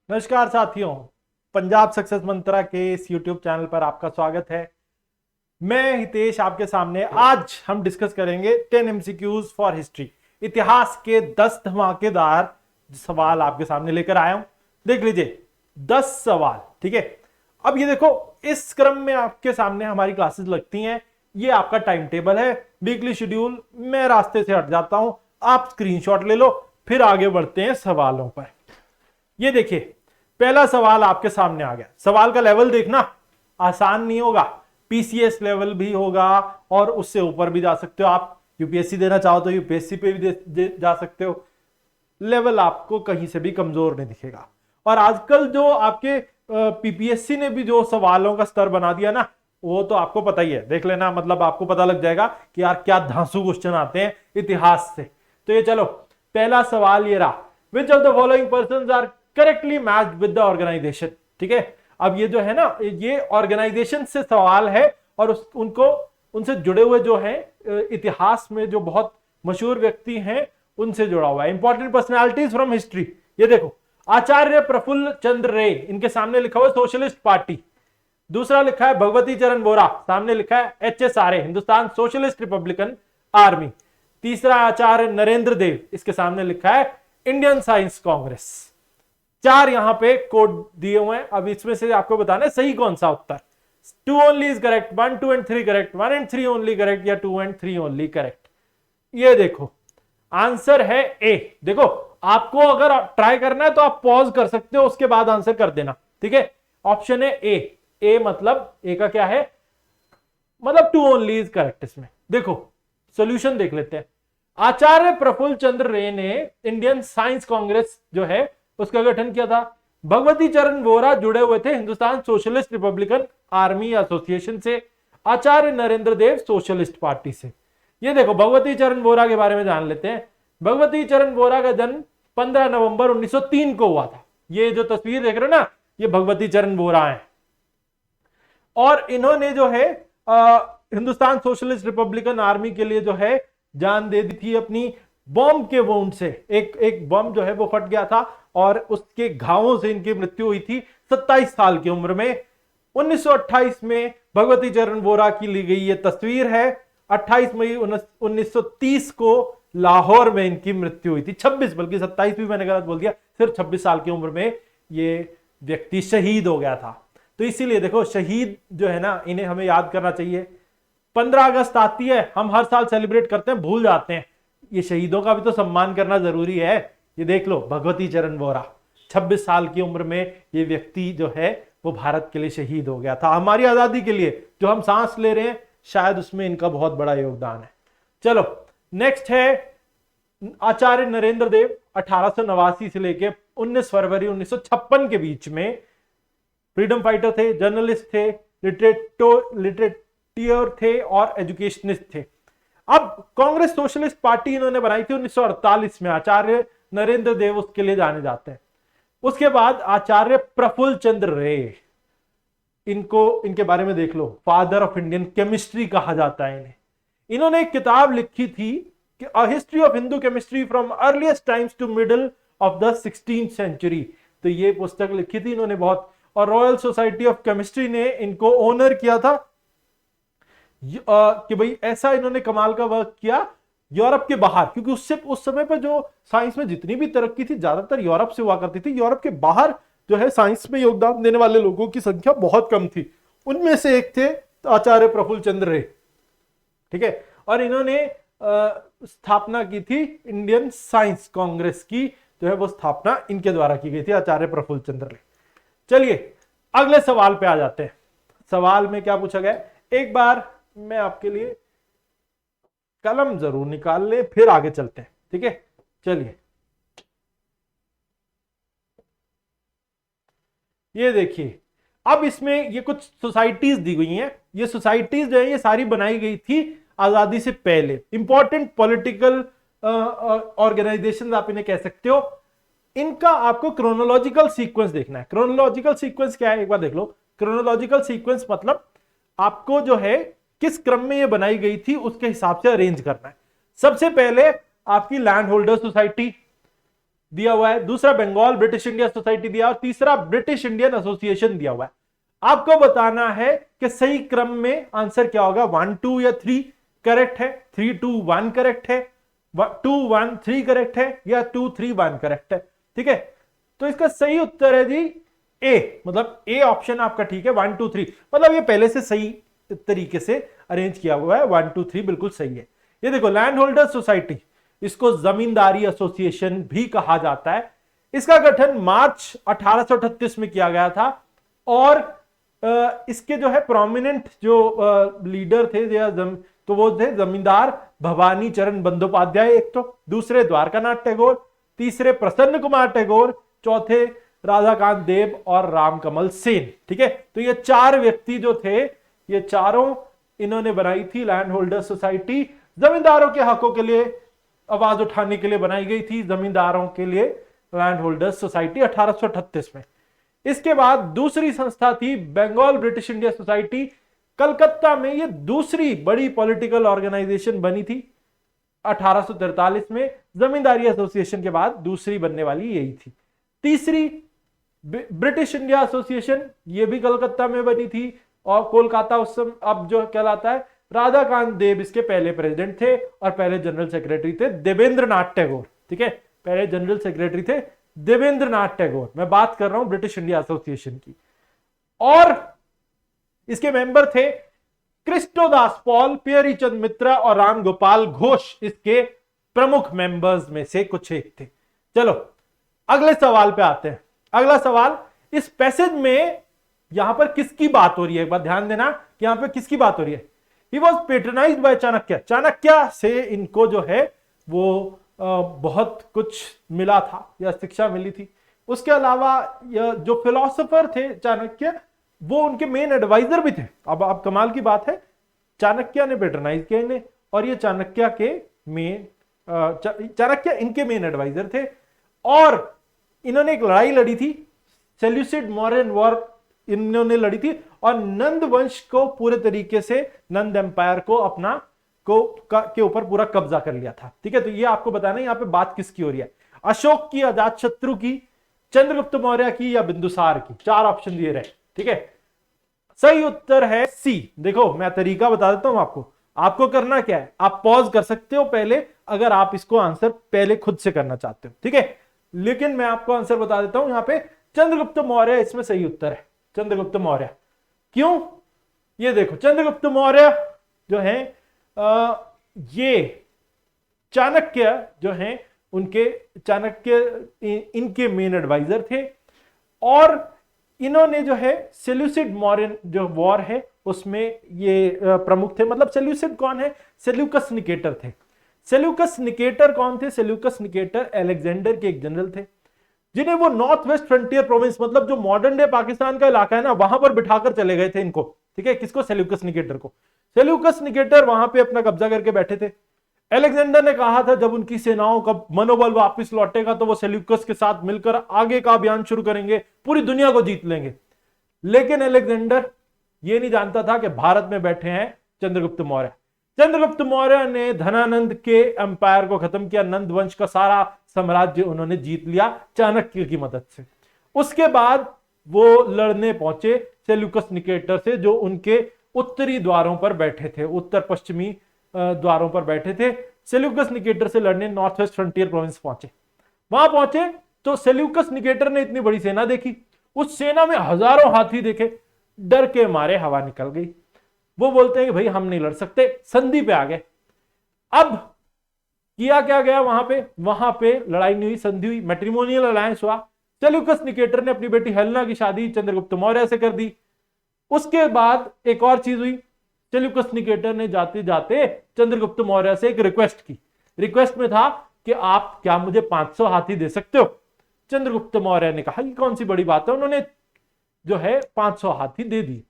नमस्कार साथियों, पंजाब सक्सेस मंत्रा के इस यूट्यूब चैनल पर आपका स्वागत है। मैं हितेश आपके सामने आज हम डिस्कस करेंगे 10 एमसीक्यूज फॉर हिस्ट्री। इतिहास के 10 धमाकेदार सवाल आपके सामने लेकर आया हूं। देख लीजिए 10 सवाल, ठीक है। अब ये देखो, इस क्रम में आपके सामने हमारी क्लासेस लगती हैं। ये आपका टाइम टेबल है, वीकली शेड्यूल। मैं रास्ते से हट जाता हूं, आप स्क्रीनशॉट ले लो, फिर आगे बढ़ते हैं सवालों पर। ये देखिए, पहला सवाल आपके सामने आ गया। सवाल का लेवल देखना, आसान नहीं होगा, पीसीएस लेवल भी होगा और उससे ऊपर भी जा सकते हो। आप यूपीएससी देना चाहो तो यूपीएससी पे भी जा सकते हो। लेवल आपको कहीं से भी कमजोर नहीं दिखेगा। और आजकल जो आपके पीपीएससी ने भी जो सवालों का स्तर बना दिया ना, वो तो आपको पता ही है। देख लेना, मतलब आपको पता लग जाएगा कि यार क्या धांसू क्वेश्चन आते हैं इतिहास से। तो ये चलो, पहला सवाल ये रहा, which of the following persons are correctly matched with the organisation. ठीक है, अब ये जो है ना, ये ऑर्गेनाइजेशन से सवाल है और उनको उनसे जुड़े हुए जो है इतिहास में जो बहुत मशहूर व्यक्ति हैं उनसे जुड़ा हुआ है। Important personalities from history. ये देखो, आचार्य प्रफुल्ल चंद्र रे, इनके सामने लिखा हुआ सोशलिस्ट पार्टी। दूसरा लिखा है भगवती चरण वोरा, सामने लिखा है HSRA, Hindustan socialist Republican army. तीसरा आचार्य नरेंद्र देव, इसके सामने लिखा है इंडियन साइंस कांग्रेस। 4 यहां पे कोड दिए हुए हैं। अब इसमें से आपको बताना है सही कौन सा उत्तर। 2 only is correct, 1 2 and 3 correct, 1 and 3 only correct, या 2 एंड 3 ओनली करेक्ट। ये देखो, आंसर है ए। देखो, आपको अगर ट्राई करना है तो आप पॉज कर सकते हो, उसके बाद आंसर कर देना। ठीक है, ऑप्शन है ए। ए मतलब ए का क्या है, मतलब 2 ओनली इज करेक्ट। इसमें देखो, सॉल्यूशन देख लेते हैं। आचार्य प्रफुल्ल चंद्र रे ने इंडियन साइंस कांग्रेस जो है उसका गठन किया था। भगवती चरण वोरा जुड़े हुए थे Hindustan socialist Republican army association से। आचार्य नरेंद्र देव सोशलिस्ट पार्टी से। ये देखो, भगवती चरण वोरा के बारे में जान लेते हैं। भगवती चरण वोरा का जन्म 15 नवंबर 1903 को हुआ था। ये जो तस्वीर देख रहे हो ना, ये भगवती चरण वोरा है। और इन्होंने जो है हिंदुस्तान सोशलिस्ट रिपब्लिकन आर्मी के लिए जो है जान दे दी थी अपनी बॉम्ब के वुंड से। एक बम जो है वो फट गया था और उसके घावों से इनकी मृत्यु हुई थी 27 साल की उम्र में। 1928 में भगवती चरण वोरा की ली गई ये तस्वीर है। 28 मई 1930 को लाहौर में इनकी मृत्यु हुई थी। 26, बल्कि 27 भी मैंने गलत बोल दिया, सिर्फ 26 साल की उम्र में ये व्यक्ति शहीद हो गया था। तो इसीलिए देखो, शहीद जो है ना, इन्हें हमें याद करना चाहिए। 15 अगस्त आती है, हम हर साल सेलिब्रेट करते हैं, भूल जाते हैं। ये शहीदों का भी तो सम्मान करना जरूरी है। ये देख लो, भगवती चरण वोरा 26 साल की उम्र में ये व्यक्ति जो है वो भारत के लिए शहीद हो गया था। हमारी आजादी के लिए जो हम सांस ले रहे हैं, शायद उसमें इनका बहुत बड़ा योगदान है। चलो, नेक्स्ट है आचार्य नरेंद्र देव। 1889 से लेकर 19 फरवरी 1956 के बीच में फ्रीडम फाइटर थे, जर्नलिस्ट थे, लिटरेटियर थे और एजुकेशनिस्ट थे। अब कांग्रेस सोशलिस्ट पार्टी इन्होंने बनाई थी 1948 में। आचार्य नरेंद्र देव उसके लिए जाने जाते हैं। उसके बाद आचार्य प्रफुल्ल चंद्र रे, इनके बारे में देख लो, फादर ऑफ इंडियन केमिस्ट्री कहा जाता है इन्हें। इन्होंने एक किताब लिखी थी कि a history of Hindu chemistry from earliest times to middle of the 16th century. तो ये पुस्तक लिखी थी इन्होंने बहुत। और रॉयल सोसाइटी ऑफ केमिस्ट्री ने इनको ऑनर किया था कि भाई ऐसा इन्होंने कमाल का वर्क किया यूरोप के बाहर, क्योंकि उससे उस समय पर जो साइंस में जितनी भी तरक्की थी ज्यादातर यूरोप से हुआ करती थी। यूरोप के बाहर जो है साइंस में योगदान देने वाले लोगों की संख्या बहुत कम थी। उनमें से एक थे आचार्य प्रफुल्ल चंद्र रे। ठीक है, और इन्होंने स्थापना की थी इंडियन साइंस कांग्रेस की, जो है वो स्थापना इनके द्वारा की गई थी, आचार्य प्रफुल्ल चंद्र रे। चलिए अगले सवाल पे आ जाते हैं। सवाल में क्या पूछा गया, एक बार मैं आपके लिए कलम जरूर निकाल ले, फिर आगे चलते हैं। ठीक है, चलिए ये देखिए, अब इसमें ये कुछ सोसाइटीज दी गई हैं। ये सोसाइटीज जो है ये सारी बनाई गई थी आजादी से पहले। इंपॉर्टेंट पॉलिटिकल ऑर्गेनाइजेशन आप इन्हें कह सकते हो। इनका आपको क्रोनोलॉजिकल सीक्वेंस देखना है। क्रोनोलॉजिकल सीक्वेंस क्या है, एक बार देख लो। क्रोनोलॉजिकल सीक्वेंस मतलब आपको जो है किस क्रम में ये बनाई गई थी उसके हिसाब से अरेंज करना है। सबसे पहले आपकी लैंड होल्डर सोसाइटी, दिया हुआ है, दूसरा बंगाल ब्रिटिश इंडिया सोसाइटी दिया, और तीसरा ब्रिटिश इंडियन एसोसिएशन दिया हुआ है। आपको बताना है कि सही क्रम में आंसर क्या होगा, 1 2 या 3 करेक्ट है, 3 2 1 करेक्ट है, 2 1 3 करेक्ट है, या 2 3 1 करेक्ट है। ठीक है, तो इसका सही उत्तर है जी ए, मतलब ए ऑप्शन आपका ठीक है, 1 2 3, मतलब ये पहले से सही तरीके से अरेंज किया हुआ है, 1 2 3 बिल्कुल सही है। ये देखो लैंड होल्डर सोसाइटी, इसको जमींदारी एसोसिएशन भी कहा जाता है। इसका गठन मार्च 1838 में किया गया था, और इसके जो है प्रोमिनेंट जो लीडर थे तो वो थे जमींदार भवानी चरण बंदोपाध्याय एक, तो दूसरे द्वारकानाथ टैगोर, तीसरे प्रसन्न कुमार टैगोर, चौथे राधाकांत देव और रामकमल सेन। ठीक है, तो ये 4 व्यक्ति जो थे, ये चारों इन्होंने बनाई थी लैंड होल्डर सोसाइटी। जमींदारों के हकों के लिए आवाज उठाने के लिए बनाई गई थी, जमींदारों के लिए लैंड होल्डर सोसाइटी 1838 में। इसके बाद दूसरी संस्था थी Bengal British India society, Calcutta में ये दूसरी बड़ी पॉलिटिकल ऑर्गेनाइजेशन बनी थी 1843 में। जमींदारी एसोसिएशन के बाद दूसरी बनने वाली यही थी। तीसरी ब्रिटिश इंडिया एसोसिएशन, ये भी कलकत्ता में बनी थी, और कोलकाता उस समय अब जो कहलाता है। राधाकांत देव इसके पहले प्रेसिडेंट थे, और पहले जनरल सेक्रेटरी थे देवेंद्र नाथ टैगोर। ठीक है, पहले जनरल सेक्रेटरी थे देवेंद्र नाथ टैगोर। मैं बात कर रहा हूं ब्रिटिश इंडिया एसोसिएशन की। और इसके मेंबर थे कृष्णोदास पॉल, प्यारीचंद मित्रा और राम गोपाल घोष, इसके प्रमुख मेंबर्स में से कुछ एक थे। चलो अगले सवाल पे आते हैं। अगला सवाल, इस पैसेज में यहां पर किसकी बात हो रही है, एक बार ध्यान देना कि यहां पर किसकी बात हो रही है। He was patronized by Chanakya, Chanakya से इनको जो है वो बहुत कुछ मिला था या शिक्षा मिली थी। उसके अलावा जो फिलोसोफर थे चाणक्य, वो उनके मेन एडवाइजर भी थे। अब कमाल की बात है, चाणक्य ने पेट्रनाइज किया इन्हें, और ये चाणक्य इनके मेन एडवाइजर थे। और इन्होंने एक लड़ाई लड़ी थी, सेल्यूसिड मौर्यन वॉर इन्होंने लड़ी थी, और नंद वंश को पूरे तरीके से, नंद एम्पायर को अपना के ऊपर पूरा कब्जा कर लिया था। ठीक है, तो ये आपको बताना है यहां पे बात किसकी हो रही है, अशोक की, अजातशत्रु की, चंद्रगुप्त मौर्य की, या बिंदुसार की। 4 ऑप्शन दिए रहे। ठीक है, सही उत्तर है सी। देखो मैं तरीका बता देता हूं आपको करना क्या है, आप पॉज कर सकते हो पहले, अगर आप इसको आंसर पहले खुद से करना चाहते हो। ठीक है, लेकिन मैं आपको आंसर बता देता हूं, यहां पे चंद्रगुप्त मौर्य इसमें सही उत्तर है। चंद्रगुप्त मौर्य, क्यों, ये देखो चंद्रगुप्त मौर्य जो है ये चाणक्य जो हैं उनके, चाणक्य इनके मेन एडवाइजर थे, और इन्होंने जो है सेल्यूसिड मौर्यन जो वॉर है उसमें ये प्रमुख थे। मतलब सेल्यूसिड कौन है, सेल्यूकस निकेटर थे। सेल्यूकस निकेटर कौन थे, सेल्यूकस निकेटर अलेक्जेंडर के एक जनरल थे, जिन्हें वो नॉर्थ वेस्ट फ्रंटियर प्रोविंस, मतलब जो मॉडर्न डे पाकिस्तान का इलाका है ना, वहां पर बिठाकर चले गए थे इनको। ठीक है, किसको, सेल्यूकस निकेटर को। सेल्यूकस निकेटर वहां पे अपना कब्जा करके बैठे थे। अलेक्जेंडर ने कहा था जब उनकी सेनाओं का मनोबल वापस लौटेगा तो वो सेल्यूकस के साथ मिलकर आगे का अभियान शुरू करेंगे, पूरी दुनिया को जीत लेंगे। लेकिन अलेक्जेंडर ये नहीं जानता था कि भारत में बैठे हैं चंद्रगुप्त मौर्य। चंद्रगुप्त मौर्य ने धनानंद के एम्पायर को खत्म किया, नंद वंश का सारा साम्राज्य उन्होंने जीत लिया चाणक्य की मदद से। उसके बाद वो लड़ने पहुंचे सेल्यूकस निकेटर से, जो उनके उत्तरी द्वारों पर बैठे थे, उत्तर पश्चिमी द्वारों पर बैठे थे। सेल्यूकस निकेटर से लड़ने नॉर्थ वेस्ट फ्रंटियर प्रोविंस पहुंचे। वहां पहुंचे तो सेल्यूकस निकेटर ने इतनी बड़ी सेना देखी, उस सेना में हजारों हाथी देखे, डर के मारे हवा निकल गई। वो बोलते हैं कि भाई हम नहीं लड़ सकते, संधि पे आ गए। अब किया क्या गया, वहां पे लड़ाई नहीं हुई, संधि हुई, मैट्रिमोनियल अलायंस हुआ। सेल्यूकस निकेटर ने अपनी बेटी हेलेना की शादी चंद्रगुप्त मौर्य से कर दी। उसके बाद एक और चीज हुई, सेल्यूकस निकेटर ने जाते जाते चंद्रगुप्त मौर्य से एक रिक्वेस्ट की। रिक्वेस्ट में था कि आप क्या मुझे 500 हाथी दे सकते हो। चंद्रगुप्त मौर्य ने कहा कि कौन सी बड़ी बात है, उन्होंने जो है 500 हाथी दे दी।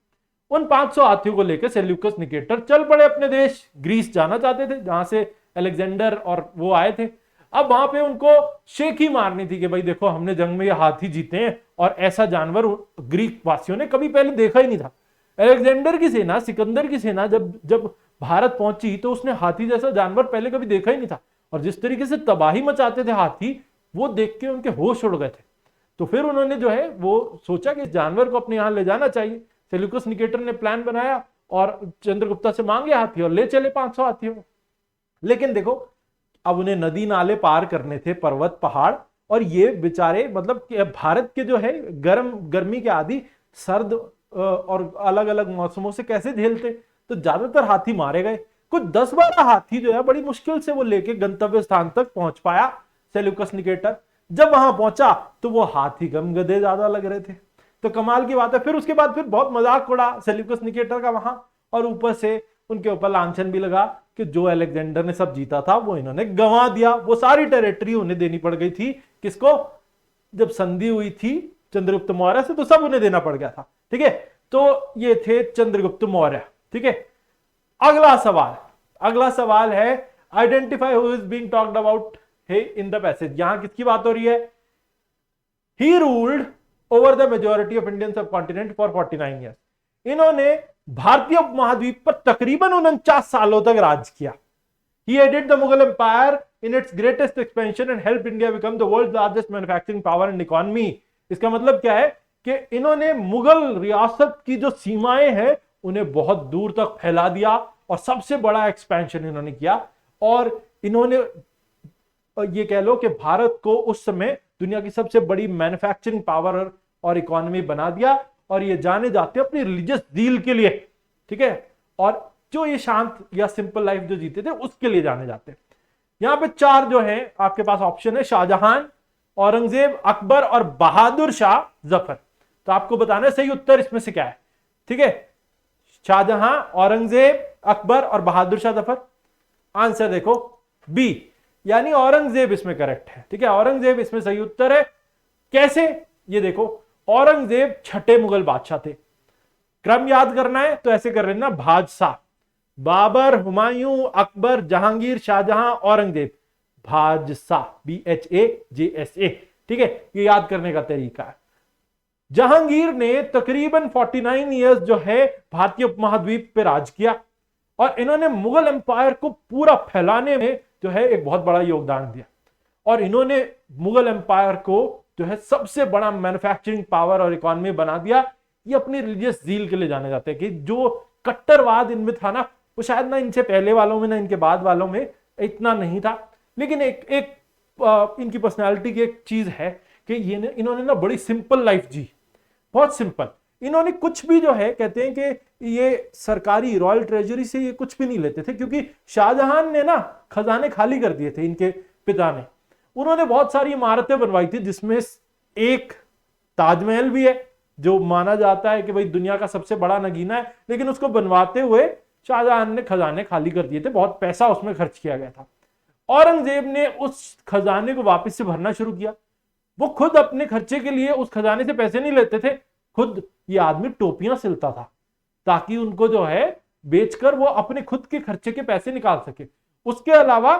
उन 500 हाथियों को लेकर सेल्यूकस निकेटर चल पड़े अपने देश, ग्रीस जाना चाहते थे जहां से अलेक्जेंडर और वो आए थे। अब वहां पे उनको शेखी मारनी थी कि भाई देखो हमने जंग में ये हाथी जीते हैं, और ऐसा जानवर ग्रीक वासियों ने कभी पहले देखा ही नहीं था। अलेक्जेंडर की सेना, सिकंदर की सेना जब भारत पहुंची तो उसने हाथी जैसा जानवर पहले कभी देखा ही नहीं था, और जिस तरीके से तबाही मचाते थे हाथी, वो देख के उनके होश उड़ गए थे। तो फिर उन्होंने जो है वो सोचा कि इस जानवर को अपने यहां ले जाना चाहिए। सेल्यूकस निकेटर ने प्लान बनाया और चंद्रगुप्ता से मांगे हाथी और ले चले 500 हाथियों को। लेकिन देखो, अब उन्हें नदी नाले पार करने थे, पर्वत पहाड़, और ये बेचारे मतलब भारत के जो है गर्मी के आदि सर्द और अलग अलग मौसमों से कैसे झेलते। तो ज्यादातर हाथी मारे गए। कुछ 10-12 हाथी जो है बड़ी मुश्किल से वो लेके गंतव्य स्थान तक पहुंच पाया सेल्यूकस निकेटर। जब वहां पहुंचा तो वो हाथी कम गधे ज्यादा लग रहे थे। तो कमाल की बात है, फिर उसके बाद फिर बहुत मजाक उड़ा सेल्यूकस निकेटर का वहां, और ऊपर से उनके ऊपर लांछन भी लगा कि जो अलेक्जेंडर ने सब जीता था वो इन्होंने गंवा दिया। वो सारी टेरिटरी उन्हें देनी पड़ गई थी। किसको? जब संधि हुई थी चंद्रगुप्त मौर्य से तो सब उन्हें देना पड़ गया था। ठीक है, तो ये थे चंद्रगुप्त मौर्य। ठीक है, अगला सवाल है identify who is being talked about in the passage. यहां किसकी बात हो रही है? He ruled over the majority of Indian सब कॉन्टिनेंट फॉर 49 ईयर्स। इन्होंने भारतीय उपमहाद्वीप पर तकरीबन 49 सालों तक राज किया। He headed the Mughal Empire in its greatest expansion and helped India become the world's largest manufacturing power and economy. इसका मतलब क्या है कि इन्होंने मुगल रियासत की जो सीमाएं हैं उन्हें बहुत दूर तक फैला दिया और सबसे बड़ा एक्सपेंशन इन्होंने किया। और इन्होंने ये कह लो कि भारत को उस समय दुनिया की सबसे बड़ी मैन्युफैक्चरिंग पावर और इकोनॉमी बना दिया। और ये जाने जाते अपनी रिलीजियस जील के लिए। ठीक है, और जो ये शांत या सिंपल लाइफ जो जीते थे उसके लिए जाने जाते। यहां पे 4 जो है आपके पास ऑप्शन है, शाहजहां, औरंगजेब, अकबर और बहादुर शाह जफर। तो आपको बताना है सही उत्तर इसमें से क्या है। ठीक है, शाहजहां, औरंगजेब, अकबर और बहादुर शाह जफर। आंसर देखो बी, यानी औरंगजेब इसमें करेक्ट है। ठीक है, औरंगजेब इसमें सही उत्तर है। कैसे? ये देखो, औरंगजेब छठे मुगल बादशाह थे। क्रम याद करना है तो ऐसे कर लेना, बादशाह बाबर, हुमायूं, अकबर, जहांगीर, शाहजहां, औरंगजेब। बादशाह, BHAJSA। ठीक है, ये याद करने का तरीका है। जहांगीर ने तकरीबन 49 ईयर्स जो है भारतीय उपमहाद्वीप पे राज किया और इन्होंने मुगल एम्पायर को पूरा फैलाने में जो है एक बहुत बड़ा योगदान दिया। और इन्होंने मुगल एम्पायर को जो है सबसे बड़ा मैन्युफैक्चरिंग पावर और इकोनॉमी बना दिया। ये अपनी रिलीजियस जील के लिए जाने जाते हैं कि जो कट्टरवाद इनमें था ना, वो शायद ना इनसे पहले वालों में ना इनके बाद वालों में इतना नहीं था। लेकिन एक इनकी पर्सनालिटी की एक चीज है कि ये इन्होंने ना बड़ी सिंपल लाइफ जी, बहुत सिंपल। इन्होंने कुछ भी जो है कहते हैं कि ये सरकारी रॉयल ट्रेजरी से ये कुछ भी नहीं लेते थे, क्योंकि शाहजहां ने ना खजाने खाली कर दिए थे इनके पिता ने। उन्होंने बहुत सारी इमारतें बनवाई थी, जिसमें एक ताजमहल भी है जो माना जाता है कि भाई दुनिया का सबसे बड़ा नगीना है। लेकिन उसको बनवाते हुए शाहजहां ने खजाने खाली कर दिए थे, बहुत पैसा उसमें खर्च किया गया था। औरंगजेब ने उस खजाने को वापस से भरना शुरू किया। वो खुद अपने खर्चे के लिए उस खजाने से पैसे नहीं लेते थे, खुद ये आदमी टोपियां सिलता था ताकि उनको जो है बेचकर वो अपने खुद के खर्चे के पैसे निकाल सके। उसके अलावा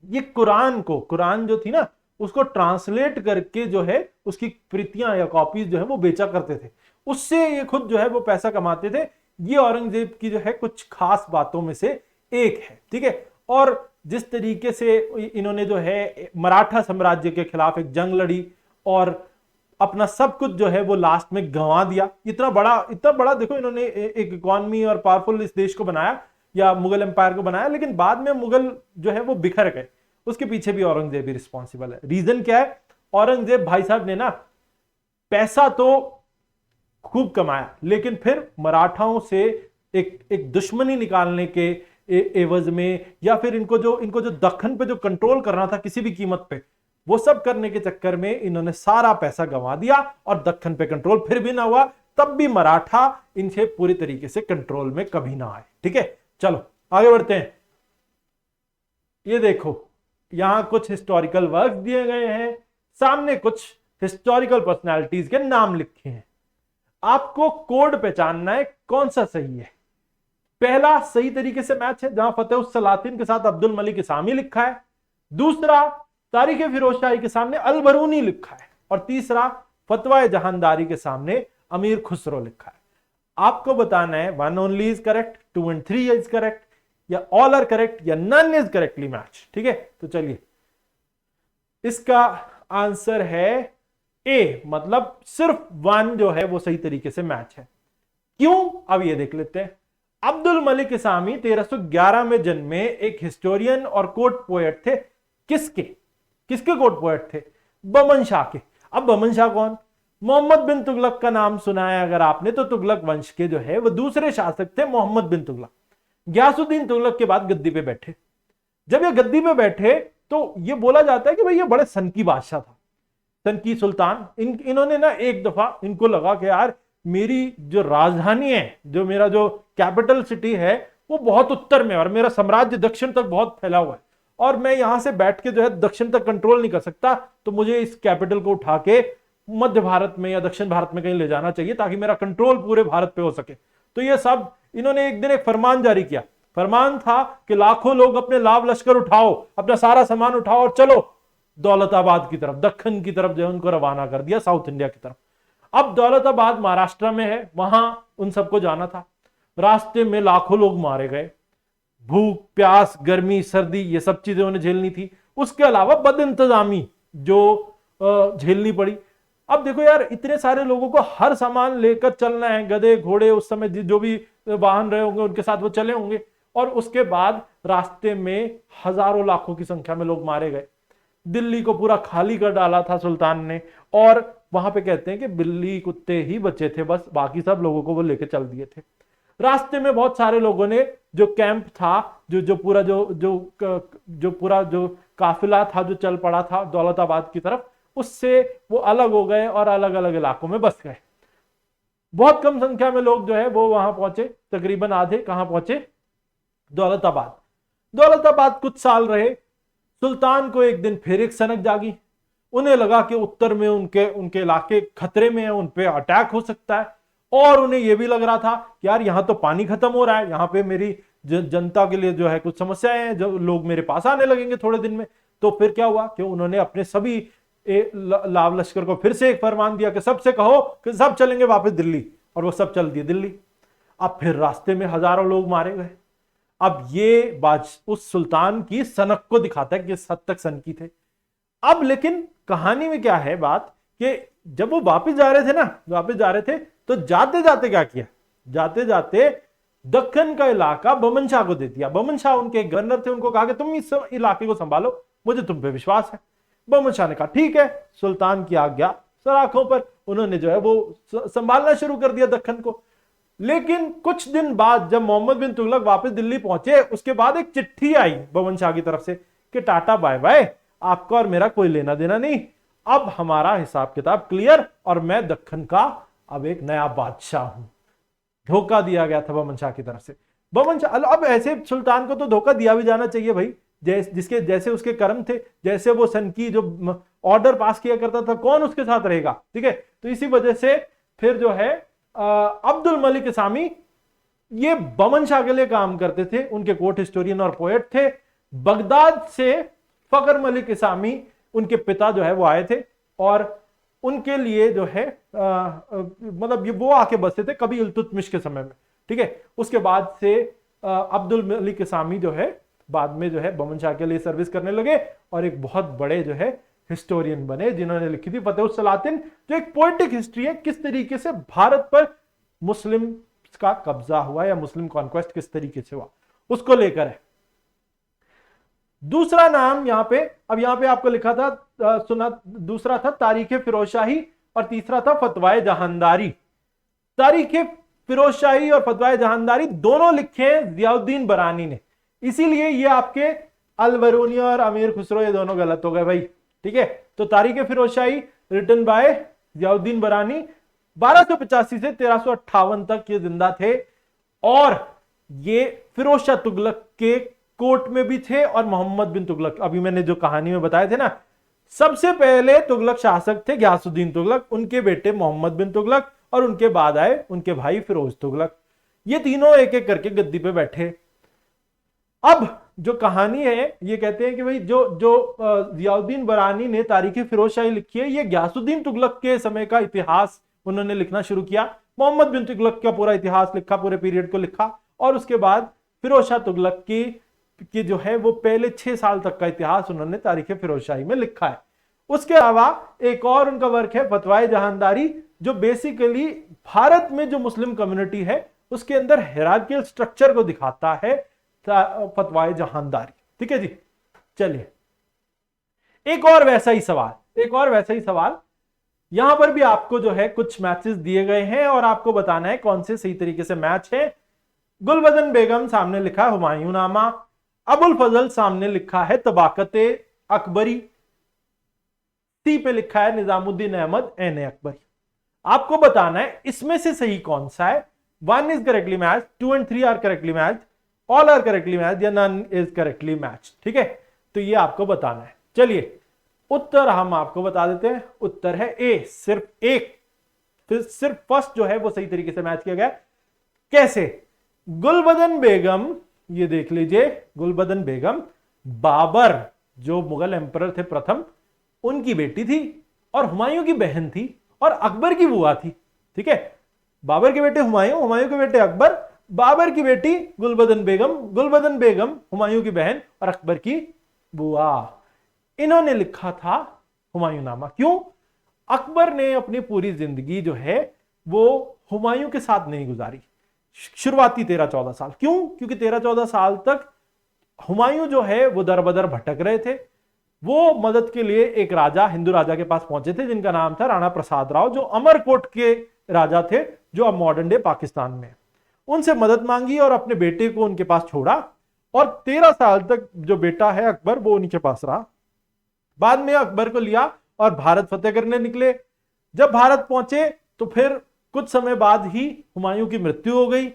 ये कुरान जो थी ना, उसको ट्रांसलेट करके जो है उसकी प्रतियां या कॉपीज जो है वो बेचा करते थे। उससे ये खुद जो है वो पैसा कमाते थे। ये औरंगजेब की जो है कुछ खास बातों में से एक है। ठीक है, और जिस तरीके से इन्होंने जो है मराठा साम्राज्य के खिलाफ एक जंग लड़ी और अपना सब कुछ जो है वो लास्ट में गंवा दिया। इतना बड़ा देखो, इन्होंने एक इकोनॉमी और पावरफुल इस देश को बनाया या मुगल एम्पायर को बनाया, लेकिन बाद में मुगल जो है वो बिखर गए। उसके पीछे भी औरंगजेब ही रिस्पॉन्सिबल है। रीजन क्या है? औरंगजेब भाई साहब ने ना पैसा तो खूब कमाया, लेकिन फिर मराठाओं से एक दुश्मनी निकालने के एवज में, या फिर इनको जो दक्खन पे जो कंट्रोल करना था किसी भी कीमत पे, वो सब करने के चक्कर में इन्होंने सारा पैसा गंवा दिया और दक्खन पे कंट्रोल फिर भी ना हुआ। तब भी मराठा इनसे पूरी तरीके से कंट्रोल में कभी ना आए। ठीक है, चलो आगे बढ़ते हैं। ये देखो, यहां कुछ हिस्टोरिकल वर्क दिए गए हैं, सामने कुछ हिस्टोरिकल पर्सनालिटीज के नाम लिखे हैं। आपको कोड पहचानना है कौन सा सही है। पहला सही तरीके से मैच है, जहां फतेह उस सलातिन के साथ अब्दुल मलिक इसामी लिखा है। दूसरा, तारीख फिरोज शाही के सामने अल बरूनी लिखा है। और तीसरा, फतवा जहानदारी के सामने अमीर खुसरो लिखा है। आपको बताना है 1 only is correct, 2 and 3 is correct, या ऑल आर करेक्ट, या नन इज करेक्टली मैच। ठीक है, तो चलिए इसका आंसर है ए, मतलब सिर्फ 1 जो है वो सही तरीके से मैच है। क्यों, अब ये देख लेते हैं। अब्दुल मलिक इसामी 1311 में जन्मे एक हिस्टोरियन और कोर्ट पोएट थे। किसके किसके कोर्ट पोएट थे? बमन शाह के। अब बमन शाह कौन? मोहम्मद बिन तुगलक का नाम सुना है अगर आपने, तो तुगलक वंश के जो है वो दूसरे शासक थे मोहम्मद बिन तुगलक। गयासुद्दीन तुगलक के बाद गद्दी पे बैठे। जब ये गद्दी पे बैठे तो ये बोला जाता है कि भाई ये बड़े सनकी बादशाह था, सनकी सुल्तान। इन्होंने ना एक दफा इनको लगा कि यार मेरी जो राजधानी है, जो मेरा जो कैपिटल सिटी है वो बहुत उत्तर में, और मेरा साम्राज्य दक्षिण तक बहुत फैला हुआ है, और मैं यहां से बैठ के जो है दक्षिण तक कंट्रोल नहीं कर सकता, तो मुझे इस कैपिटल को उठा के मध्य भारत में या दक्षिण भारत में कहीं ले जाना चाहिए ताकि मेरा कंट्रोल पूरे भारत पे हो सके। तो ये सब इन्होंने एक दिन एक फरमान जारी किया। फरमान था कि लाखों लोग अपने लाव लश्कर उठाओ, अपना सारा सामान उठाओ और चलो दौलताबाद की तरफ, दक्कन की तरफ जो है उनको रवाना कर दिया, साउथ इंडिया की तरफ। अब दौलताबाद महाराष्ट्र में है, वहां उन सबको जाना था। रास्ते में लाखों लोग मारे गए, भूख प्यास गर्मी सर्दी ये सब चीजें उन्हें झेलनी थी, उसके अलावा बदइंतजामी जो झेलनी पड़ी। अब देखो यार, इतने सारे लोगों को हर सामान लेकर चलना है, गधे घोड़े उस समय जो भी वाहन रहे होंगे उनके साथ वो चले होंगे, और उसके बाद रास्ते में हजारों लाखों की संख्या में लोग मारे गए। दिल्ली को पूरा खाली कर डाला था सुल्तान ने, और वहां पे कहते हैं कि बिल्ली कुत्ते ही बचे थे बस, बाकी सब लोगों को वो लेके चल दिए थे। रास्ते में बहुत सारे लोगों ने जो कैंप था, जो पूरा जो पूरा जो काफिला था जो चल पड़ा था दौलताबाद की तरफ, उससे वो अलग हो गए और अलग अलग इलाकों में बस गए। बहुत कम संख्या में लोग जो है वो वहां पहुंचे, तकरीबन आधे कहां पहुंचे? दौलताबाद। दौलताबाद कुछ साल रहे। सुल्तान को एक दिन फिर एक सनक जागी, उन्हें लगा कि उत्तर में उनके इलाके खतरे में है, उन पे अटैक हो सकता है, और उन्हें यह भी लग रहा था कि यार यहां तो पानी खत्म हो रहा है, यहां पे मेरी जनता के लिए जो है कुछ समस्याएं हैं, जो लोग मेरे पास आने लगेंगे थोड़े दिन में। तो फिर क्या हुआ कि उन्होंने अपने सभी लाव लश्कर को फिर से एक फरमान दिया कि सबसे कहो कि सब चलेंगे वापस दिल्ली, और वो सब चल दिए दिल्ली। अब फिर रास्ते में हजारों लोग मारे गए। अब ये बात उस सुल्तान की सनक को दिखाता है कि किस हद तक सनकी थे। अब लेकिन कहानी में क्या है बात कि जब वो वापस जा रहे थे ना, वापस जा रहे थे, तो जाते जाते क्या किया? जाते जाते दक्कन का इलाका बमन शाह को दे दिया। बमन शाह उनके गवर्नर थे, उनको कहा कि तुम इस इलाके को संभालो, मुझे तुम पे विश्वास है। बमन शाह ने कहा ठीक है, सुल्तान की आज्ञा सर आंखों पर। उन्होंने जो है वो संभालना शुरू कर दिया दक्कन को। लेकिन कुछ दिन बाद जब मोहम्मद बिन तुगलक वापस दिल्ली पहुंचे, उसके बाद एक चिट्ठी आई बमन शाह की तरफ से कि टाटा बाय बाय, आपका और मेरा कोई लेना देना नहीं, अब हमारा हिसाब किताब क्लियर, और मैं दक्कन का अब एक नया बादशाह हूं। धोखा दिया गया था बमन शाह की तरफ से। बमन शाह, अब ऐसे सुल्तान को तो धोखा दिया भी जाना चाहिए भाई, जिसके जैसे उसके कर्म थे, जैसे वो सन की जो ऑर्डर पास किया करता था, कौन उसके साथ रहेगा? ठीक है, तो इसी वजह से फिर जो है अब्दुल मलिक इसामी ये बमन शाह के लिए काम करते थे, उनके कोर्ट हिस्टोरियन और पोएट थे। बगदाद से फकर मलिक इसामी उनके पिता जो है वो आए थे, और उनके लिए जो है मतलब ये वो आके बसे थे कभी इल्तुतमिश के समय में। ठीक है, उसके बाद से अब्दुल मलिक इसामी जो है बाद में जो है बमन शाह के लिए सर्विस करने लगे, और एक बहुत बड़े जो है हिस्टोरियन बने, जिन्होंने लिखी थी फतेहुस सलातिन, जो एक पोएटिक हिस्ट्री है, किस तरीके से भारत पर मुस्लिम का कब्जा हुआ या मुस्लिम कॉन्क्वेस्ट किस तरीके से हुआ, उसको लेकर है। दूसरा नाम यहां पे, अब यहां पे आपको लिखा था सुना, दूसरा था तारीख फिरोजशाही और तीसरा था फतवाए जहानदारी। तारीख फिरोजशाही और फतवाए जहानदारी दोनों लिखे जियाउद्दीन बरानी ने, इसीलिए ये आपके अलबरूनी और अमीर खुसरो ये दोनों गलत हो गए भाई। ठीक है, तो तारीख फिरोजशाही रिटन बाय जियाउद्दीन बरानी 1285 से 1358 तक ये जिंदा थे, और ये फिरोज शाह तुगलक के कोर्ट में भी थे, और मोहम्मद बिन तुगलक, अभी मैंने जो कहानी में बताए थे ना, सबसे पहले तुगलक शासक थे गयासुद्दीन तुगलक, उनके बेटे मोहम्मद बिन तुगलक, और उनके बाद आए उनके भाई फिरोज तुगलक। ये तीनों एक एक करके गद्दी पे बैठे। अब जो कहानी है ये कहते हैं कि भाई जो जियाउद्दीन बरानी ने तारीख फिरोजशाही लिखी है, ये गयासुद्दीन तुगलक के समय का इतिहास उन्होंने लिखना शुरू किया। मोहम्मद बिन तुगलक का पूरा इतिहास लिखा, पूरे पीरियड को लिखा, और उसके बाद फिरोज शाह तुगलक की जो है वो पहले 6 साल तक का इतिहास उन्होंने तारीख फिरोजशाही में लिखा है। उसके अलावा एक और उनका वर्क है फतवाए जहानदारी, जो बेसिकली भारत में जो मुस्लिम कम्युनिटी है उसके अंदर हिरार्कियल स्ट्रक्चर को दिखाता है फतवाए जहानदारी। ठीक है जी। चलिए एक और वैसा ही सवाल, यहां पर भी आपको जो है कुछ मैचेस दिए गए हैं और आपको बताना है कौन से सही तरीके से मैच है। गुलबदन बेगम सामने लिखा है हुमायूंनामा, अबुल फजल सामने लिखा है तबाकते अकबरी, सी पे लिखा है निजामुद्दीन अहमद एन ए अकबरी। आपको बताना है इसमें से सही कौन सा है। 1 is correctly match, 2 and 3 are correctly match, all are correctly match या नन इज करेक्टली मैच। ठीक है, तो ये आपको बताना है। चलिए उत्तर हम आपको बता देते हैं, उत्तर है ए, सिर्फ एक, फिर सिर्फ फर्स्ट जो है वो सही तरीके से मैच किया गया। कैसे? गुलबदन बेगम, ये देख लीजिए, गुलबदन बेगम बाबर जो मुगल एम्परर थे प्रथम, उनकी बेटी थी और हुमायूं की बहन थी और अकबर की बुआ थी। ठीक है, बाबर के बेटे हुमायूं, हुमायूं के बेटे अकबर, बाबर की बेटी गुलबदन बेगम, गुलबदन बेगम हुमायूं की बहन और अकबर की बुआ। इन्होंने लिखा था हुमायूंनामा। क्यों? अकबर ने अपनी पूरी जिंदगी जो है वो हुमायूं के साथ नहीं गुजारी, शुरुआती 13-14 साल। क्यों? क्योंकि 13-14 साल तक हुमायूं जो है वो दर बदर भटक रहे थे। वो मदद के लिए एक राजा, हिंदू राजा के पास पहुंचे थे जिनका नाम था राणा प्रसाद राव, जो अमरकोट के राजा थे, जो अब मॉडर्न डे पाकिस्तान में। उनसे मदद मांगी और अपने बेटे को उनके पास छोड़ा और 13 साल तक जो बेटा है अकबर वो उनके पास रहा। बाद में अकबर को लिया और भारत फतेह करने निकले। जब भारत पहुंचे तो फिर कुछ समय बाद ही हुमायूं की मृत्यु हो गई।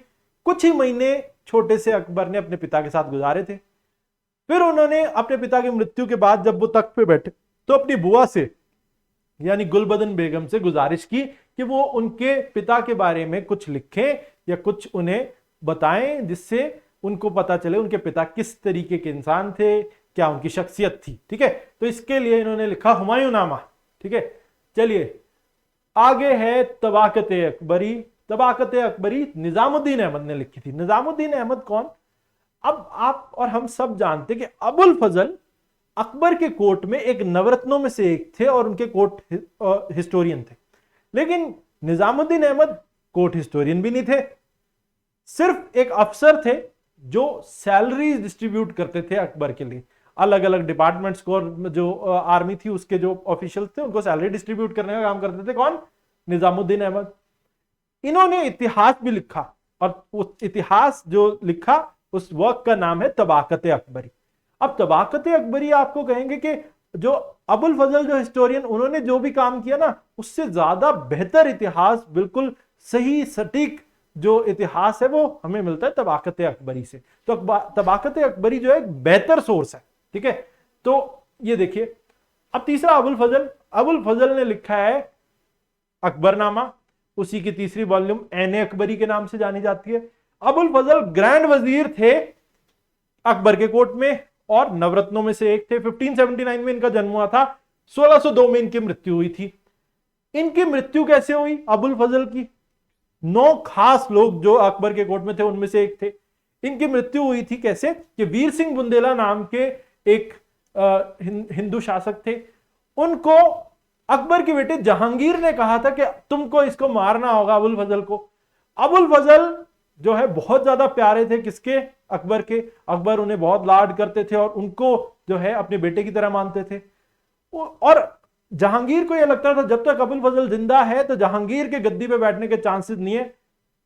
कुछ ही महीने छोटे से अकबर ने अपने पिता के साथ गुजारे थे। फिर उन्होंने अपने पिता की मृत्यु के बाद जब वो तख्त पे बैठे तो अपनी बुआ से यानी गुलबदन बेगम से गुजारिश की कि वो उनके पिता के बारे में कुछ लिखें या कुछ उन्हें बताएं, जिससे उनको पता चले उनके पिता किस तरीके के इंसान थे, क्या उनकी शख्सियत थी। ठीक है, तो इसके लिए इन्होंने लिखा हुमायूंनामा। ठीक है, चलिए आगे है तबाकते अकबरी। तबाकते अकबरी निजामुद्दीन अहमद ने लिखी थी। निजामुद्दीन अहमद कौन? अब आप और हम सब जानते कि अबुल फजल अकबर के कोर्ट में एक नवरत्नों में से एक थे और उनके कोर्ट हिस्टोरियन थे। लेकिन निजामुद्दीन अहमद कोर्ट हिस्टोरियन भी नहीं थे, सिर्फ एक अफसर थे जो सैलरी डिस्ट्रीब्यूट करते थे अकबर के लिए। अलग अलग डिपार्टमेंट्स को, जो आर्मी थी उसके जो ऑफिशियल्स थे उनको सैलरी डिस्ट्रीब्यूट करने का काम करते थे। कौन? निजामुद्दीन अहमद। इन्होंने इतिहास भी लिखा और उस इतिहास जो लिखा उस वर्क का नाम है तबाकते अकबरी। अब तबाकते अकबरी आपको कहेंगे कि जो अबुल फजल जो हिस्टोरियन, उन्होंने जो भी काम किया ना उससे ज्यादा बेहतर इतिहास, बिल्कुल सही सटीक जो इतिहास है वो हमें मिलता है तबाकते अकबरी से। तो तबाकते अकबरी जो है एक बेहतर सोर्स है। ठीक है, तो ये देखिए। अब तीसरा अबुल फजल। अबुल फजल ने लिखा है अकबरनामा, उसी की तीसरी वॉल्यूम एन ए अकबरी के नाम से जानी जाती है। अबुल फजल ग्रैंड वजीर थे अकबर के कोर्ट में और नवरत्नों में से एक थे। 1579 में इनका जन्म हुआ था, 1602 में इनकी मृत्यु हुई थी। इनकी मृत्यु कैसे हुई अबुल फजल की? 9 खास लोग जो अकबर के कोर्ट में थे उनमें से एक थे। इनकी मृत्यु हुई थी कैसे कि वीर सिंह बुंदेला नाम के एक हिंदू शासक थे, उनको अकबर के बेटे जहांगीर ने कहा था कि तुमको इसको मारना होगा अबुल फजल को। अबुल फजल जो है बहुत ज्यादा प्यारे थे किसके? अकबर के। अकबर उन्हें बहुत लाड करते थे और उनको जो है अपने बेटे की तरह मानते थे। और जहांगीर को यह लगता था जब तक अबुल फजल जिंदा है तो जहांगीर के गद्दी पे बैठने के चांसेस नहीं है।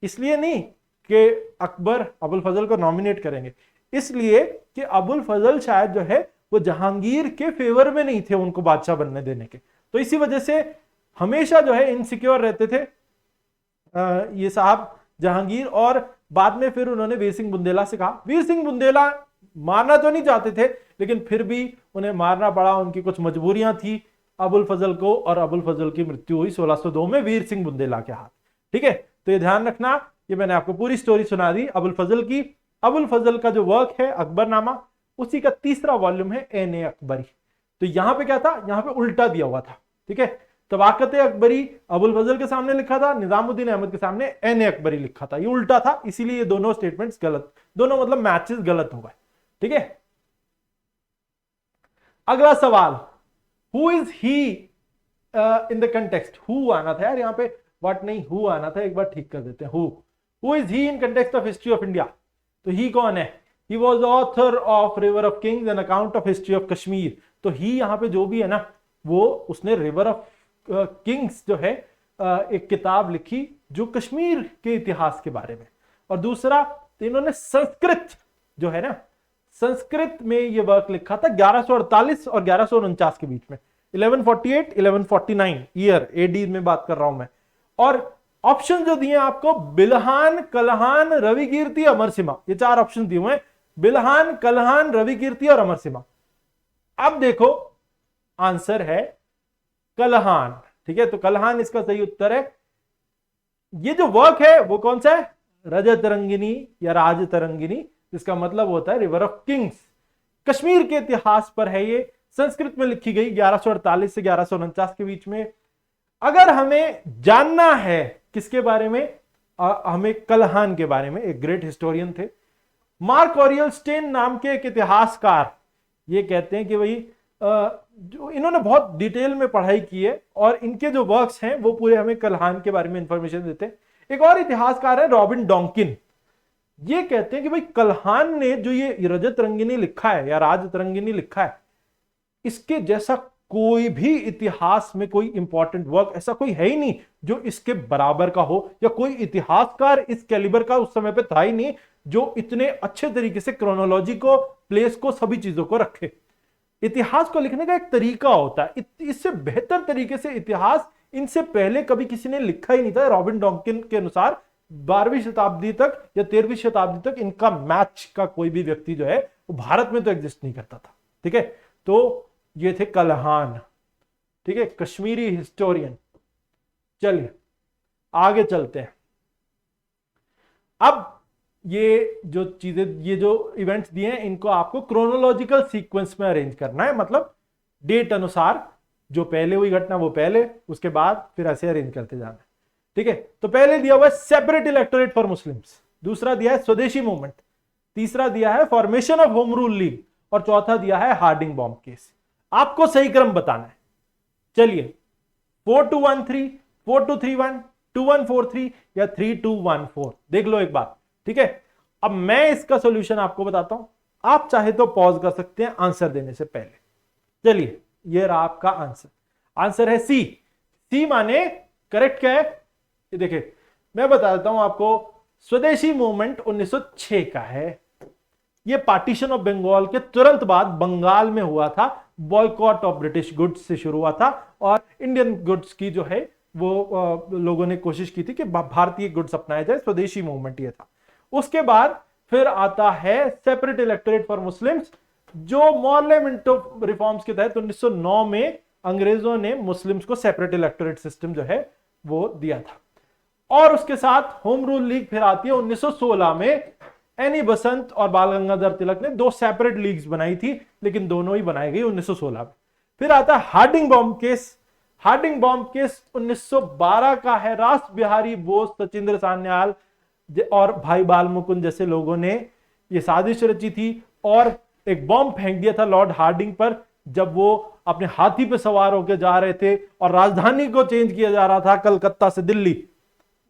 इसलिए नहीं कि अकबर अबुल फजल को नॉमिनेट करेंगे, इसलिए कि अबुल फजल शायद जो है वो जहांगीर के फेवर में नहीं थे उनको बादशाह बनने देने के। तो इसी वजह से हमेशा जो है इनसिक्योर रहते थे ये साहब जहांगीर। और बाद में फिर उन्होंने वीर सिंह बुंदेला से कहा। वीर सिंह बुंदेला मारना तो नहीं चाहते थे लेकिन फिर भी उन्हें मारना पड़ा, उनकी कुछ मजबूरियां थी अबुल फजल को, और अबुल फजल की मृत्यु हुई 1602 में वीर सिंह बुंदेला के हाथ। ठीक है, तो ये ध्यान रखना, ये मैंने आपको पूरी स्टोरी सुना दी अबुल फजल की। अबुल फजल का जो वर्क है अकबरनामा, उसी का तीसरा वॉल्यूम है एन ए अकबरी। तो यहां पे क्या था? यहां पे उल्टा दिया हुआ था। ठीक है, तबाकते अकबरी अबुल फजल के सामने लिखा था, निजामुद्दीन अहमद के सामने एन ए अकबरी लिखा था। ये उल्टा था, इसीलिए ये दोनों स्टेटमेंट्स गलत, दोनों मतलब मैचेस गलत हो गए। ठीक है, अगला सवाल, who is he in the context, who आना था यार यहाँ पे, व्हाट नहीं, हु आना था, एक बार ठीक कर देते हैं, who is he in context of history of India. तो ही कौन है? He was author of river of Kings an account of history of Kashmir. तो ही यहाँ पे जो भी है ना, वो उसने रिवर ऑफ किंग्स जो है एक किताब लिखी जो कश्मीर के इतिहास के बारे में। और दूसरा, तो इन्होंने संस्कृत जो है ना, संस्कृत में ये वर्क लिखा था 1148 और 1149 के बीच में, 1148 1149 ईयर एडी में बात कर रहा हूं मैं। और ऑप्शन जो दिए आपको, बिल्हान, कल्हान, रविकीर्ति, अमरसिम्हा, ये 4 ऑप्शन दिए हुए हैं, बिल्हान, कल्हान, रविकीर्ति और अमरसिम्हा। अब देखो आंसर है कल्हान, ठीक है, तो कल्हान इसका सही उत्तर है। ये जो वर्क है वो कौन सा है? रजतरंगिनी या राजतरंगिनी, जिसका मतलब होता है रिवर ऑफ किंग्स। कश्मीर के इतिहास पर है ये, संस्कृत में लिखी गई 1148 से 1149 के बीच में। अगर हमें जानना है किसके बारे में, हमें कल्हान के बारे में, एक ग्रेट हिस्टोरियन थे, मार्क ऑरियल स्टेन नाम के एक इतिहासकार, ये कहते हैं कि भाई जो इन्होंने बहुत डिटेल में पढ़ाई की है और इनके जो वर्क्स हैं वो पूरे हमें कल्हान के बारे में इंफॉर्मेशन देते हैं। एक और इतिहासकार है रॉबिन डॉन्किन, ये कहते हैं कि भाई कल्हान ने जो ये रजत रंगिनी लिखा है या राज तरंगिनी लिखा है, इसके जैसा कोई भी इतिहास में कोई इंपॉर्टेंट वर्क ऐसा कोई है ही नहीं जो इसके बराबर का हो, या कोई इतिहासकार इस कैलिबर का उस समय पे था ही नहीं जो इतने अच्छे तरीके से क्रोनोलॉजी को, प्लेस को, सभी चीजों को रखे। इतिहास को लिखने का एक तरीका होता है, इससे बेहतर तरीके से इतिहास इनसे पहले कभी किसी ने लिखा ही नहीं था। रॉबिन डॉन्किन के अनुसार 12वीं शताब्दी तक या 13वीं शताब्दी तक इनका मैच का कोई भी व्यक्ति जो है वो भारत में तो एग्जिस्ट नहीं करता था, ठीक है। तो ये थे कल्हान, ठीक है, कश्मीरी हिस्टोरियन। चलिए आगे चलते हैं। अब ये जो चीजें, ये जो इवेंट्स दिए हैं, इनको आपको क्रोनोलॉजिकल सीक्वेंस में अरेंज करना है, मतलब डेट अनुसार, जो पहले हुई घटना वो पहले, उसके बाद फिर ऐसे अरेंज करते जाना है, ठीक है। तो पहले दिया हुआ है सेपरेट इलेक्टोरेट फॉर मुस्लिम्स, दूसरा दिया है स्वदेशी मूवमेंट, तीसरा दिया है formation of home rule league, और चौथा दिया है हार्डिंग बॉम्ब केस। आपको सही क्रम बताना है। चलिए 4213, 4231, 2143 या 3214, देख लो एक बात, ठीक है। अब मैं इसका सॉल्यूशन आपको बताता हूं, आप चाहे तो पॉज कर सकते हैं आंसर देने से पहले। चलिए ये रहा आपका आंसर, आंसर है सी। सी माने करेक्ट क्या है, ये देखिए मैं बता देता हूं आपको, स्वदेशी मूवमेंट 1906 का है। ये पार्टीशन ऑफ बंगाल के तुरंत बाद बंगाल में हुआ था, बॉयकॉट ऑफ ब्रिटिश गुड्स से शुरू हुआ था और इंडियन गुड्स की जो है वो लोगों ने कोशिश की थी कि भारतीय गुड्स अपनाया जाए, स्वदेशी मूवमेंट ये था। उसके बाद फिर आता है सेपरेट इलेक्टोरेट फॉर मुस्लिम्स, जो मॉर्ले मिंटो रिफॉर्म्स के तहत 1909 में अंग्रेजों ने मुस्लिम्स को सेपरेट इलेक्टोरेट सिस्टम जो है वो दिया था। और उसके साथ होम रूल लीग फिर आती है 1916 में। एनी बसंत और बाल गंगाधर तिलक ने 2 सेपरेट लीग्स बनाई थी, लेकिन दोनों ही बनाई गई 1916 में। फिर आता है Hardinge bomb case. Hardinge bomb case 1912 का है। रास बिहारी बोस, सचिंद्र सान्याल और भाई बाल मुकुंद जैसे लोगों ने ये साजिश रची थी और एक बॉम्ब फेंक दिया था लॉर्ड हार्डिंग पर, जब वो अपने हाथी पे सवार होकर जा रहे थे और राजधानी को चेंज किया जा रहा था कलकत्ता से दिल्ली,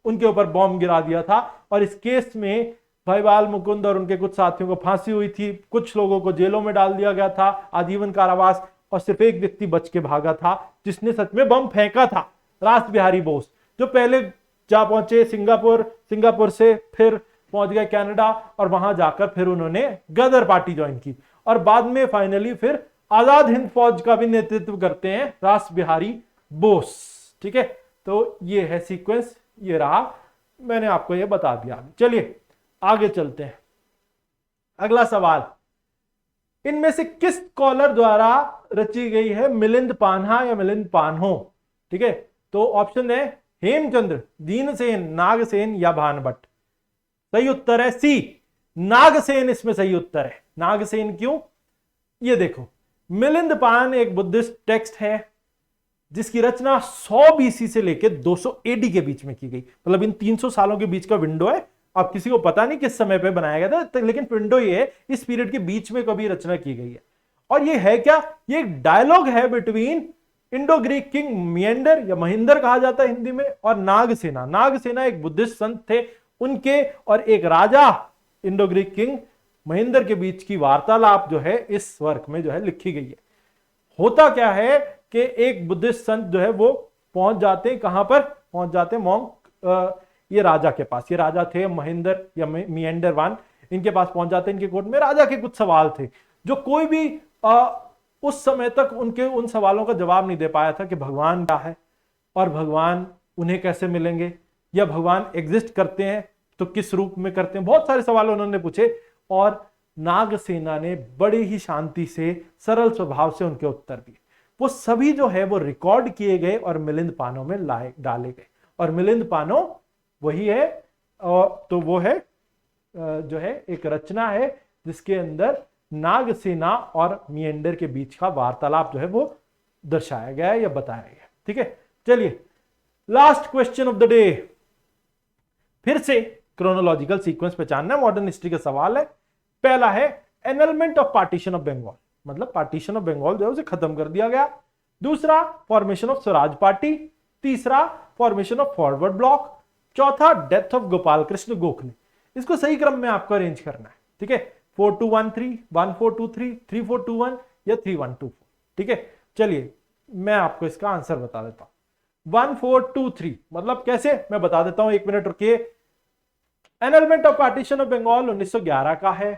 उनके ऊपर बॉम्ब गिरा दिया था। और इस केस में भाई बाल मुकुंद और उनके कुछ साथियों को फांसी हुई थी, कुछ लोगों को जेलों में डाल दिया गया था, आजीवन कारावास, और सिर्फ एक व्यक्ति बच के भागा था जिसने सच में बम फेंका था, रास बिहारी बोस, जो पहले जा पहुंचे सिंगापुर से फिर पहुंच गए कनाडा और वहां जाकर फिर उन्होंने गदर पार्टी ज्वाइन की और बाद में फाइनली फिर आजाद हिंद फौज का भी नेतृत्व करते हैं रास बिहारी बोस, ठीक है। तो ये है सीक्वेंस, ये रहा, मैंने आपको ये बता दिया। चलिए आगे चलते हैं। अगला सवाल, इनमें से किस स्कॉलर द्वारा रची गई है मिलिंद पान्हा या मिलिंद पान्हो, ठीक है। तो ऑप्शन है हेमचंद्र, दीनसेन, नागसेन या भानभट्ट। सही उत्तर है सी, नागसेन इसमें सही उत्तर है। नागसेन क्यों, ये देखो, मिलिंद पान एक बुद्धिस्ट टेक्स्ट है जिसकी रचना 100 बीसी से लेकर 200 एडी के बीच में की गई, मतलब इन 300 सालों के बीच का विंडो है। अब किसी को पता नहीं किस समय पे बनाया गया था, लेकिन विंडो ये है, इस पीरियड के बीच में कभी रचना की गई है। और ये है क्या, ये एक डायलॉग है बिटवीन इंडो ग्रीक किंग मिएंडर या महिंदर कहा जाता है हिंदी में, और नागसेना। नागसेना एक बुद्धिस्ट संत थे, उनके और एक राजा इंडो ग्रीक किंग महिंदर के बीच की वार्तालाप जो है इस वर्क में जो है लिखी गई है। होता क्या है कि एक बुद्धिस्ट संत जो है वो पहुंच जाते हैं, कहां पर पहुंच जाते हैं, मॉन्क ये राजा के पास, ये राजा थे महिंदर या मिएंडर वन, इनके पास पहुंच जाते हैं। इनके कोर्ट में राजा के कुछ सवाल थे जो कोई भी उस समय तक उनके उन सवालों का जवाब नहीं दे पाया था कि भगवान क्या है और भगवान उन्हें कैसे मिलेंगे, या भगवान एग्जिस्ट करते हैं तो किस रूप में करते हैं। बहुत सारे सवाल उन्होंने पूछे और नागसेना ने बड़े ही शांति से, सरल स्वभाव से उनके उत्तर दिए। वो सभी जो है वो रिकॉर्ड किए गए और मिलिंद पानों में डाले गए। और मिलिंद पानो वही है, तो वो है जो है एक रचना है जिसके अंदर नागसेना और मिएंडर के बीच का वार्तालाप जो है वो दर्शाया गया है या बताया गया। ठीक है, चलिए last question of the day. फिर से क्रोनोलॉजिकल सीक्वेंस पहचानना मॉडर्न हिस्ट्री का सवाल है। पहला है annulment of partition of Bengal, मतलब पार्टीशन ऑफ बंगाल जो है उसे खत्म कर दिया गया। दूसरा फॉर्मेशन ऑफ स्वराज पार्टी। तीसरा फॉर्मेशन ऑफ फॉरवर्ड ब्लॉक। चौथा डेथ ऑफ गोपाल कृष्ण गोखले। इसको सही क्रम में आपको अरेंज करना है। ठीक है, 4213, 1423, 3421 या 3124। ठीक है, चलिए मैं आपको इसका आंसर बता देता हूं। 1423 मतलब कैसे, मैं बता देता हूं, 1 मिनट रुकिए। Annulment of partition of Bengal 1911 का है।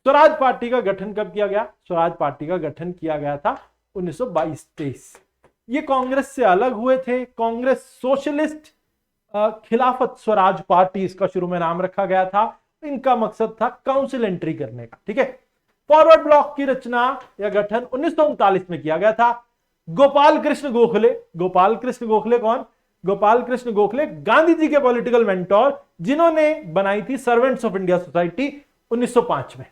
स्वराज पार्टी का गठन कब किया गया? स्वराज पार्टी का गठन किया गया था 1922-23। ये कांग्रेस से अलग हुए थे। कांग्रेस सोशलिस्ट खिलाफत स्वराज पार्टी इसका शुरू में नाम रखा गया था। इनका मकसद था काउंसिल एंट्री करने का। ठीक है, फॉरवर्ड ब्लॉक की रचना या गठन 1939 में किया गया था। गोपाल कृष्ण गोखले, गोपाल कृष्ण गोखले कौन? गोपाल कृष्ण गोखले गांधी जी के पॉलिटिकल मेंटोर, जिन्होंने बनाई थी सर्वेंट्स ऑफ इंडिया सोसाइटी 1905 में।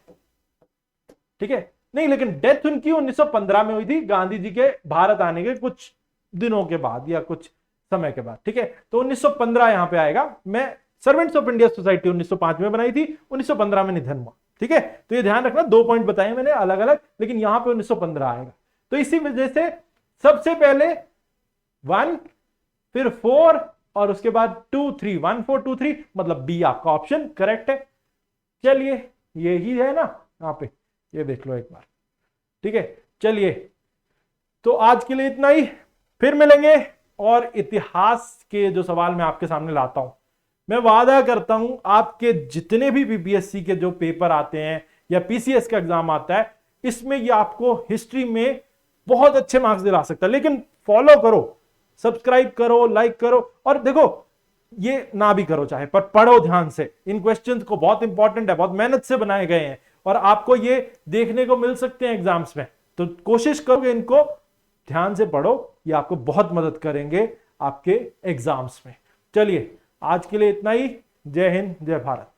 ठीक है, नहीं लेकिन डेथ उनकी 1915 में हुई थी, गांधी जी के भारत आने के कुछ दिनों के बाद या कुछ समय के बाद। ठीक है, तो 1915 यहां पे आएगा। मैं सर्वेंट्स ऑफ इंडिया सोसाइटी 1905 में बनाई थी, 1915 में निधन हुआ। ठीक है, तो ये ध्यान रखना, 2 पॉइंट बताए मैंने अलग अलग, लेकिन यहां पे 1915 आएगा। तो इसी वजह से सबसे पहले 1 फिर 4 और उसके बाद 2 3, 1 4 2 3, मतलब बी आपका ऑप्शन करेक्ट है। चलिए यही है ना यहां पे, ये देख लो एक बार। ठीक है, चलिए तो आज के लिए इतना ही, फिर मिलेंगे। और इतिहास के जो सवाल मैं आपके सामने लाता हूं, मैं वादा करता हूं आपके जितने भी बीपीएससी के जो पेपर आते हैं या पीसीएस का एग्जाम आता है, इसमें ये आपको हिस्ट्री में बहुत अच्छे मार्क्स दिला सकता है। लेकिन फॉलो करो, सब्सक्राइब करो, लाइक करो, और देखो ये ना भी करो चाहे, पर पढ़ो ध्यान से इन क्वेश्चंस को। बहुत इंपॉर्टेंट है, बहुत मेहनत से बनाए गए हैं और आपको ये देखने को मिल सकते हैं एग्जाम्स में। तो कोशिश करोगे इनको ध्यान से पढ़ो, ये आपको बहुत मदद करेंगे आपके एग्जाम्स में। चलिए आज के लिए इतना ही। जय हिंद, जय भारत।